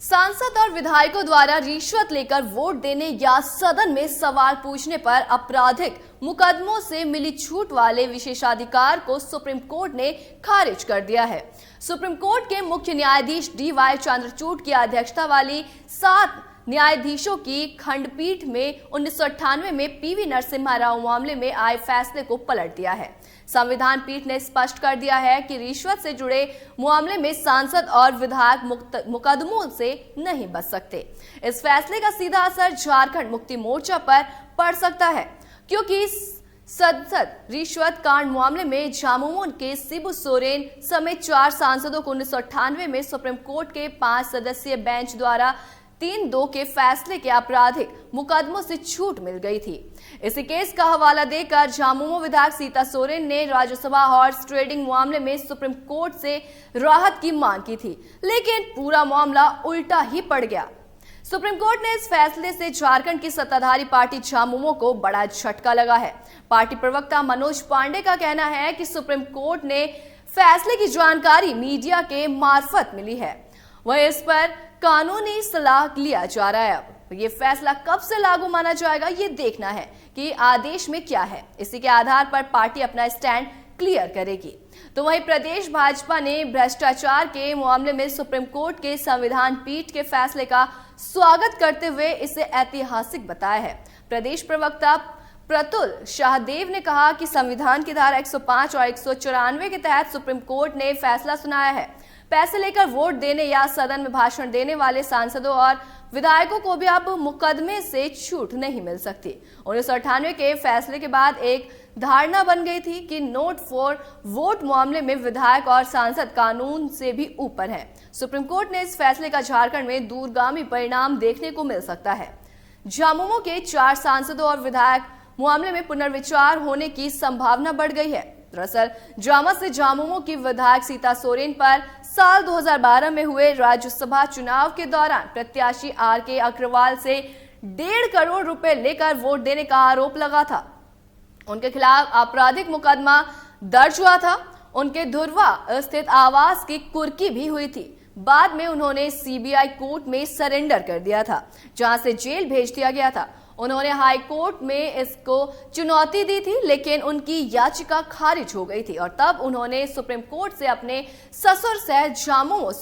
सांसद और विधायकों द्वारा रिश्वत लेकर वोट देने या सदन में सवाल पूछने पर आपराधिक मुकदमों से मिली छूट वाले विशेषाधिकार को सुप्रीम कोर्ट ने खारिज कर दिया है। सुप्रीम कोर्ट के मुख्य न्यायाधीश डी.वाई. चंद्रचूड़ की अध्यक्षता वाली 7 न्यायाधीशों की खंडपीठ में 1998 में पीवी नरसिम्हा राव मामले में आए फैसले को पलट दिया है। संविधान पीठ ने स्पष्ट कर दिया है कि रिश्वत से जुड़े मामले में सांसद और विधायक मुकदमों से नहीं बच सकते। इस फैसले का सीधा असर झारखंड मुक्ति मोर्चा पर पड़ सकता है, क्योंकि संसद रिश्वत कांड मामले में झामुमो के शिबू सोरेन समेत 4 सांसदों को 1998 में सुप्रीम कोर्ट के 5 सदस्यीय बेंच द्वारा 3-2 के फैसले के आपराधिक मुकदमों से छूट मिल गई थी। इसी केस का हवाला देकर झामुमो विधायक सीता सोरेन ने राज्यसभा हॉर्स ट्रेडिंग मामले में सुप्रीम कोर्ट से राहत की मांग की थी, लेकिन पूरा मामला उल्टा ही पड़ गया। सुप्रीम कोर्ट ने इस फैसले से झारखंड की सत्ताधारी पार्टी झामुमो को बड़ा झटका लगा है। पार्टी प्रवक्ता मनोज पांडे का कहना है कि सुप्रीम कोर्ट ने फैसले की जानकारी मीडिया के मार्फत मिली है, वह इस पर कानूनी सलाह लिया जा रहा है। अब ये फैसला कब से लागू माना जाएगा, ये देखना है कि आदेश में क्या है। इसी के आधार पर पार्टी अपना स्टैंड क्लियर करेगी। तो वहीं प्रदेश भाजपा ने भ्रष्टाचार के मामले में सुप्रीम कोर्ट के संविधान पीठ के फैसले का स्वागत करते हुए इसे ऐतिहासिक बताया है। प्रदेश प्रवक्ता प्रतुल शाहदेव ने कहा कि संविधान की धारा 105 और 194 के तहत सुप्रीम कोर्ट ने फैसला सुनाया है। पैसे लेकर वोट देने या सदन में भाषण देने वाले सांसदों और विधायकों को भी अब मुकदमे से छूट नहीं मिल सकती। 1998 के फैसले के बाद एक धारणा बन गई थी कि नोट फॉर वोट मामले में विधायक और सांसद कानून से भी ऊपर हैं। सुप्रीम कोर्ट ने इस फैसले का झारखंड में दूरगामी परिणाम देखने को मिल सकता है। झामुमो के 4 सांसदों और विधायक मामले में पुनर्विचार होने की संभावना बढ़ गई है। दरअसल ड्रामा से झामुमो की विधायक सीता सोरेन पर साल 2012 में हुए राज्यसभा चुनाव के दौरान प्रत्याशी आर.के. अग्रवाल से 1.5 करोड़ रुपए लेकर वोट देने का आरोप लगा था। उनके खिलाफ आपराधिक मुकदमा दर्ज हुआ था। उनके धुर्वा स्थित आवास की कुर्की भी हुई थी। बाद में उन्होंने सीबीआई कोर्ट में सरेंडर कर दिया था, जहां से जेल भेज दिया गया था। उन्होंने हाई कोर्ट में इसको चुनौती दी थी, लेकिन उनकी याचिका खारिज हो गई थी और तब उन्होंने सुप्रीम कोर्ट से अपने ससुर सह झामुमो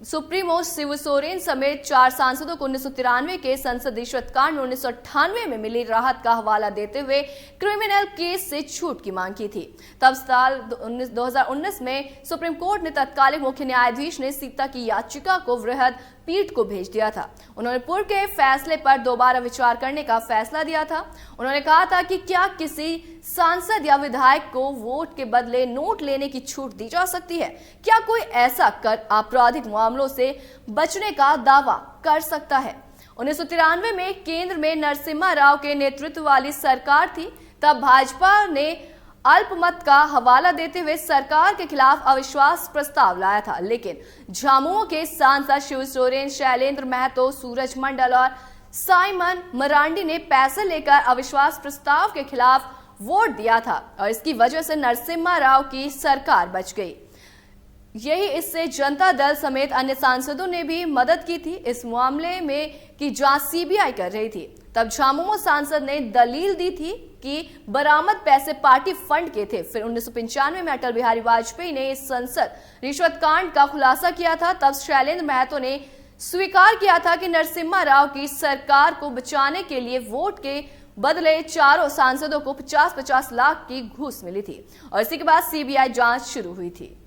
सुप्रीमो शिबू सोरेन समेत 4 सांसदों को 1993 के संसद रिश्वत कांड में 1998 में मिली राहत का हवाला देते हुए क्रिमिनल केस से छूट की मांग की थी। तब साल 2019 में सुप्रीम कोर्ट ने तत्कालीन मुख्य न्यायाधीश ने सीता की याचिका को वृहद पीठ को भेज दिया था। उन्होंने पूर्व के फैसले पर दोबारा विचार करने का फैसला दिया था। उन्होंने कहा था कि क्या किसी सांसद या विधायक को वोट के बदले नोट लेने की छूट दी जा सकती है? क्या कोई ऐसा कर आपराधिक मामलों से बचने का दावा कर सकता है? 1993 में केंद्र में नरसिम्हा राव के नेतृत्व वाली सरकार थी। तब भाजपा ने अल्पमत का हवाला देते हुए सरकार के खिलाफ अविश्वास प्रस्ताव लाया था, लेकिन झामुमो के सांसद शिव सोरेन, शैलेंद्र महतो, सूरज मंडल और साइमन मरांडी ने पैसे लेकर अविश्वास प्रस्ताव के खिलाफ वोट दिया था और इसकी वजह से नरसिम्हा राव की सरकार बच गई। यही इससे जनता दल समेत अन्य सांसदों ने भी मदद की थी इस मामले में की जांच सीबीआई कर रही थी। तब झामुमो सांसद ने दलील दी थी कि बरामद पैसे पार्टी फंड के थे। फिर 1995 में अटल बिहारी वाजपेयी ने इस संसद रिश्वत कांड का खुलासा किया था। तब शैलेंद्र महतो ने स्वीकार किया था कि नरसिम्हा राव की सरकार को बचाने के लिए वोट के बदले 4 सांसदों को 50-50 लाख की घूस मिली थी और इसी के बाद सीबीआई जांच शुरू हुई थी।